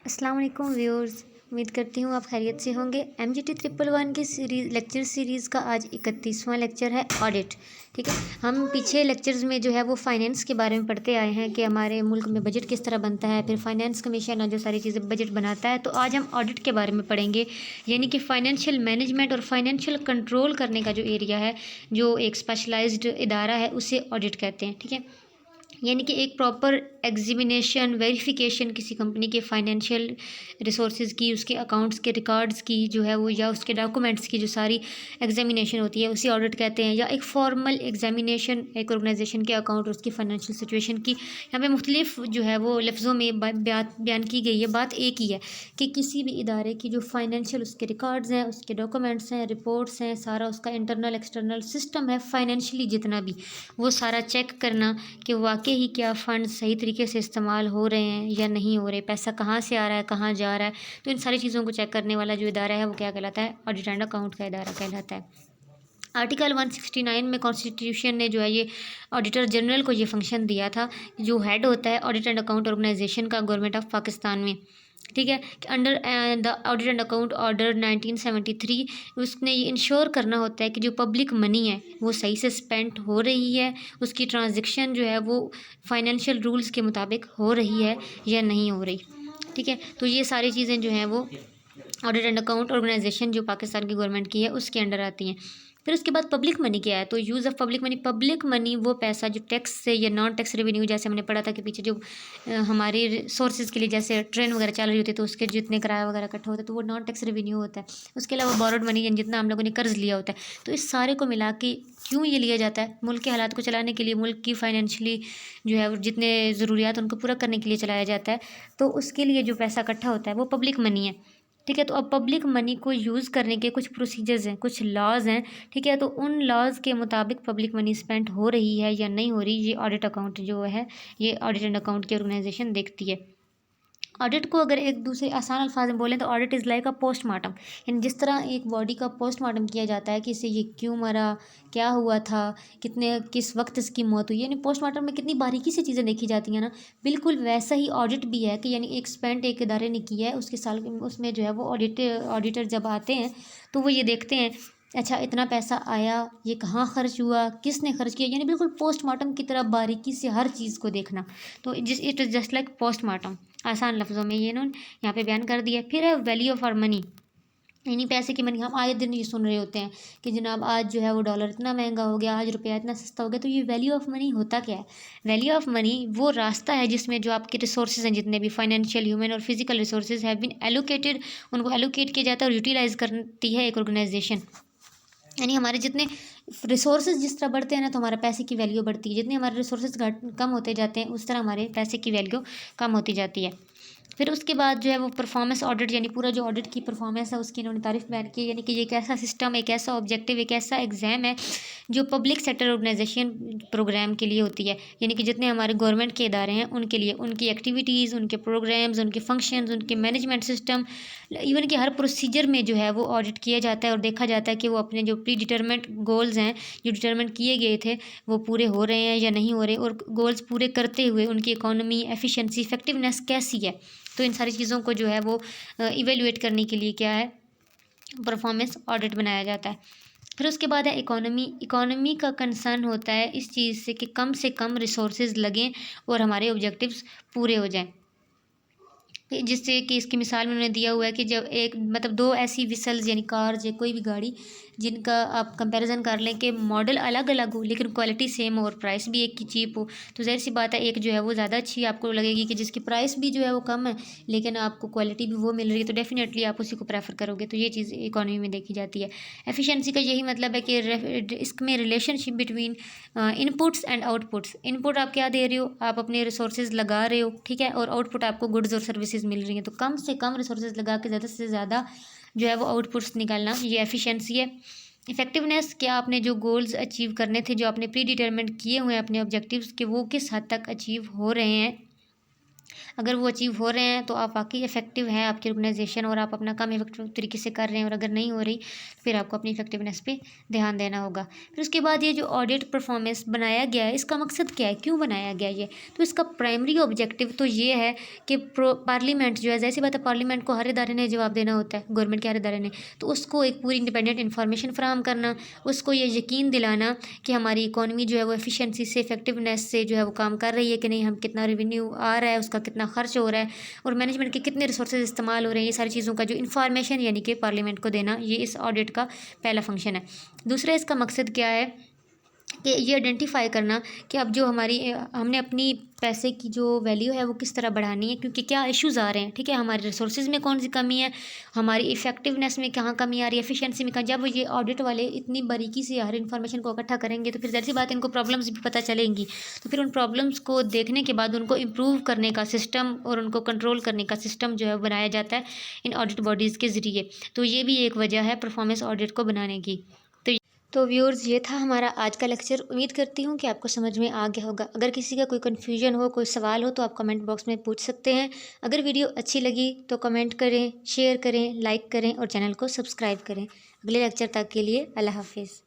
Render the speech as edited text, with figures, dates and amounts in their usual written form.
अस्सलाम वालेकुम व्यूअर्स। उम्मीद करती हूँ आप खैरियत से होंगे। MGT 111 की लेक्चर सीरीज़ का आज 31वां लेक्चर है ऑडिट। ठीक है, हम पीछे लेक्चर्स में जो है वो फाइनेंस के बारे में पढ़ते आए हैं कि हमारे मुल्क में बजट किस तरह बनता है, फिर फाइनेंस कमीशन जो सारी चीज़ें बजट बनाता है। तो आज हम ऑडिट के बारे में पढ़ेंगे, यानी कि फाइनेंशियल मैनेजमेंट और फाइनेंशियल कंट्रोल करने का जो एरिया है, जो एक स्पेशलाइज्ड इदारा है, उसे ऑडिट कहते हैं। ठीक है, यानी कि एक प्रॉपर एग्जामिनेशन वेरिफिकेशन किसी कंपनी के फाइनेंशियल रिसोर्सेज की, उसके अकाउंट्स के रिकॉर्ड्स की जो है वो, या उसके डॉक्यूमेंट्स की जो सारी एग्जामिनेशन होती है उसे ऑडिट कहते हैं। या एक फॉर्मल एग्जामिनेशन एक ऑर्गेनाइजेशन के अकाउंट और उसकी फाइनेंशियल सिचुएशन की। यहाँ पे मुख्तलिफ जो है वो लफ्ज़ों में बयान की गई है। बात एक ही है कि किसी भी इदारे की जो फाइनेंशियल उसके रिकॉर्ड्स हैं, उसके डॉक्यूमेंट्स हैं, रिपोर्ट्स हैं, सारा उसका इंटरनल एक्सटर्नल सिस्टम है फाइनेंशियली जितना भी, वो सारा चेक करना कि वाकई ही क्या फ़ंड सही तरीके से इस्तेमाल हो रहे हैं या नहीं हो रहे, पैसा कहाँ से आ रहा है, कहाँ जा रहा है। तो इन सारी चीज़ों को चेक करने वाला जो इदारा है वो क्या कहलाता है? ऑडिट एंड अकाउंट का इदारा कहलाता है। आर्टिकल 169 में कॉन्स्टिट्यूशन ने जो है ये ऑडिटर जनरल को ये फंक्शन दिया था, जो हेड होता है ऑडिट एंड अकाउंट ऑर्गेनाइजेशन का गवर्नमेंट ऑफ पाकिस्तान में। ठीक है, under the audit and account order 1973 उसने ये इंश्योर करना होता है कि जो पब्लिक मनी है वो सही से स्पेंड हो रही है, उसकी ट्रांजेक्शन जो है वो फाइनेंशियल रूल्स के मुताबिक हो रही है या नहीं हो रही। ठीक है, तो ये सारी चीज़ें जो हैं वो ऑडिट एंड अकाउंट ऑर्गेनाइजेशन जो पाकिस्तान की गवर्नमेंट की है उसके अंडर आती हैं। फिर उसके बाद पब्लिक मनी क्या है? तो यूज़ ऑफ पब्लिक मनी वो पैसा जो टैक्स से या नॉन टैक्स रेवेन्यू, जैसे हमने पढ़ा था कि पीछे जो हमारे सोर्सेज के लिए जैसे ट्रेन वगैरह चल रही होती है तो उसके जितने किराया वगैरह इकट्ठा होता है तो वो नॉन टैक्स रेवेन्यू होता है। उसके अलावा बोरोड मनी यानी जितना हम लोगों ने कर्ज लिया होता है। तो इस सारे को मिला के क्यों ये लिया जाता है? मुल्क के हालात को चलाने के लिए, मुल्क की फाइनेंशियली जो है वो जितने ज़रूरियात उनको पूरा करने के लिए चलाया जाता है। तो उसके लिए जो पैसा इकट्ठा होता है वो पब्लिक मनी है। ठीक है, तो अब पब्लिक मनी को यूज़ करने के कुछ प्रोसीजर्स हैं, कुछ लॉज़ हैं। ठीक है, तो उन लॉज़ के मुताबिक पब्लिक मनी स्पेंड हो रही है या नहीं हो रही, ये ऑडिट अकाउंट जो है, ये ऑडिट एंड अकाउंट की ऑर्गेनाइजेशन देखती है। ऑडिट को अगर एक दूसरे आसान अल्फाज में बोलें तो audit is like a postmortem, यानी जिस तरह एक बॉडी का पोस्टमार्टम किया जाता है कि इसे ये क्यों मरा, क्या हुआ था, कितने किस वक्त इसकी मौत हुई, यानी पोस्टमार्टम में कितनी बारीकी से चीज़ें देखी जाती हैं ना, बिल्कुल वैसा ही ऑडिट भी है कि यानी एक स्पेंड एक इदारे ने किया है उसके साल उसमें जो है वो ऑडिटर जब आते हैं तो वो ये देखते हैं, अच्छा इतना पैसा आया, ये कहाँ खर्च हुआ, किसने खर्च किया, यानी बिल्कुल पोस्टमार्टम की तरह बारीकी से हर चीज़ को देखना। तो जिस it is just like postmortem, आसान लफ्ज़ों में ये इन्होंने यहाँ पे बयान कर दिया। फिर है वैल्यू ऑफ आर मनी, यानी पैसे की मनी। हम आए दिन ये सुन रहे होते हैं कि जनाब आज जो है वो डॉलर इतना महंगा हो गया, आज रुपया इतना सस्ता हो गया। तो ये वैल्यू ऑफ मनी होता क्या है? वैल्यू ऑफ मनी वो रास्ता है जिसमें जो आपके रिसोर्सेज हैं, जितने भी फाइनेंशियल, ह्यूमन और physical resources have been allocated, उनको एलोकेट किया जाता है और यूटिलाइज करती है एक ऑर्गेनाइजेशन। यानी हमारे जितने रिसोर्सेज जिस तरह बढ़ते हैं ना तो हमारा पैसे की वैल्यू बढ़ती है, जितने हमारे रिसोर्सेज कम होते जाते हैं उस तरह हमारे पैसे की वैल्यू कम होती जाती है। फिर उसके बाद जो है वो परफॉर्मेंस ऑडिट, यानी पूरा जो ऑडिट की परफॉर्मेंस है उसकी इन्होंने तारीफ बयान की, यानी कि ये एक ऐसा सिस्टम, एक ऐसा ऑब्जेक्टिव, एक ऐसा एग्ज़ाम है जो पब्लिक सेक्टर ऑर्गेनाइजेशन प्रोग्राम के लिए होती है। यानी कि जितने हमारे गवर्नमेंट के इदारे हैं उनके लिए, उनकी एक्टिविटीज़, उनके प्रोग्राम्स, उनके फंक्शंस, उनके मैनेजमेंट सिस्टम, इवन कि हर प्रोसीजर में जो है वो ऑडिट किया जाता है और देखा जाता है कि वो अपने जो प्री डिटरमेंट गोल्स हैं, जो डिटरमेंट किए गए थे, वो पूरे हो रहे हैं या नहीं हो रहे, और गोल्स पूरे करते हुए उनकी इकोनॉमी, एफिशिएंसी, इफेक्टिवनेस कैसी है। तो इन सारी चीज़ों को जो है वो इवेल्युएट करने के लिए क्या है, परफॉर्मेंस ऑडिट बनाया जाता है। फिर उसके बाद है इकोनॉमी का कंसर्न होता है इस चीज़ से कम रिसोर्सेज लगें और हमारे ऑब्जेक्टिव्स पूरे हो जाएं। जिससे कि इसकी मिसाल में उन्होंने दिया हुआ है कि जब एक मतलब दो ऐसी विसल्स यानी कार्स या कोई भी गाड़ी जिनका आप कंपैरिजन कर लें कि मॉडल अलग अलग हो लेकिन क्वालिटी सेम हो और प्राइस भी एक की चीप हो, तो ज़ाहिर सी बात है एक जो है वो ज़्यादा अच्छी आपको लगेगी कि जिसकी प्राइस भी जो है वो कम है लेकिन आपको क्वालिटी भी वो मिल रही है, तो डेफिनेटली आप उसी को प्रेफर करोगे। तो ये चीज़ इकॉनमी में देखी जाती है। एफिशिएंसी का यही मतलब है कि इसमें relationship between inputs and outputs. Input आप क्या दे रहे हो, आप अपने रिसोर्सेज लगा रहे हो, ठीक है, और आउटपुट आपको गुड्स और सर्विसेज मिल रही हैं। तो कम से कम रिसोर्सेज लगा के ज़्यादा से ज़्यादा जो है वो आउटपुट्स निकालना, ये एफिशिएंसी है। इफेक्टिवनेस, क्या आपने जो गोल्स अचीव करने थे, जो आपने प्री डिटरमेंट किए हुए हैं अपने ऑब्जेक्टिव्स के, वो किस हद तक अचीव हो रहे हैं। अगर वो अचीव हो रहे हैं तो आप वाकई इफेक्टिव हैं आपकी ऑर्गेनाइजेशन, और आप अपना काम इफेक्टिव तरीके से कर रहे हैं। और अगर नहीं हो रही फिर आपको अपनी इफेक्टिवनेस पे ध्यान देना होगा। फिर उसके बाद ये जो ऑडिट परफॉर्मेंस बनाया गया है, इसका मकसद क्या है, क्यों बनाया गया ये? तो इसका प्राइमरी ऑब्जेक्टिव तो ये है कि पार्लियामेंट जो है, जैसी बात है, पार्लियामेंट को हर इदारे ने जवाब देना होता है, गवर्नमेंट के हर इदारे ने, तो उसको एक पूरी इंडिपेंडेंट इन्फॉर्मेशन फराहम करना, उसको ये यकीन दिलाना कि हमारी इकॉनमी जो है वो एफिशिएंसी से, इफेक्टिवनेस से जो है वो काम कर रही है कि नहीं, हम कितना रेवेन्यू आ रहा है, उसका कितना खर्च हो रहा है, और मैनेजमेंट के कितने रिसोर्सेज इस्तेमाल हो रहे हैं, ये सारी चीज़ों का जो इन्फॉर्मेशन यानी कि पार्लियामेंट को देना, ये इस ऑडिट का पहला फंक्शन है। दूसरा इसका मकसद क्या है कि ये आइडेंटिफाई करना कि अब जो हमने अपनी पैसे की जो वैल्यू है वो किस तरह बढ़ानी है, क्योंकि क्या इश्यूज़ आ रहे हैं, ठीक है, हमारे रिसोर्सेज में कौन सी कमी है, हमारी इफेक्टिवनेस में कहाँ कमी आ रही है, एफिशिएंसी में कहाँ। जब ये ऑडिट वाले इतनी बारीकी से हर इन्फॉर्मेशन को इकट्ठा करेंगे तो फिर ज़ाहिर सी बात है इनको प्रॉब्लम्स भी पता चलेंगी, तो फिर उन प्रॉब्लम्स को देखने के बाद उनको इम्प्रूव करने का सिस्टम और उनको कंट्रोल करने का सिस्टम जो है बनाया जाता है इन ऑडिट बॉडीज़ के ज़रिए। तो ये भी एक वजह है परफॉर्मेंस ऑडिट को बनाने की। तो व्यूअर्स, ये था हमारा आज का लेक्चर। उम्मीद करती हूँ कि आपको समझ में आ गया होगा। अगर किसी का कोई कन्फ्यूजन हो, कोई सवाल हो, तो आप कमेंट बॉक्स में पूछ सकते हैं। अगर वीडियो अच्छी लगी तो कमेंट करें, शेयर करें, लाइक करें और चैनल को सब्सक्राइब करें। अगले लेक्चर तक के लिए अल्लाह हाफिज़।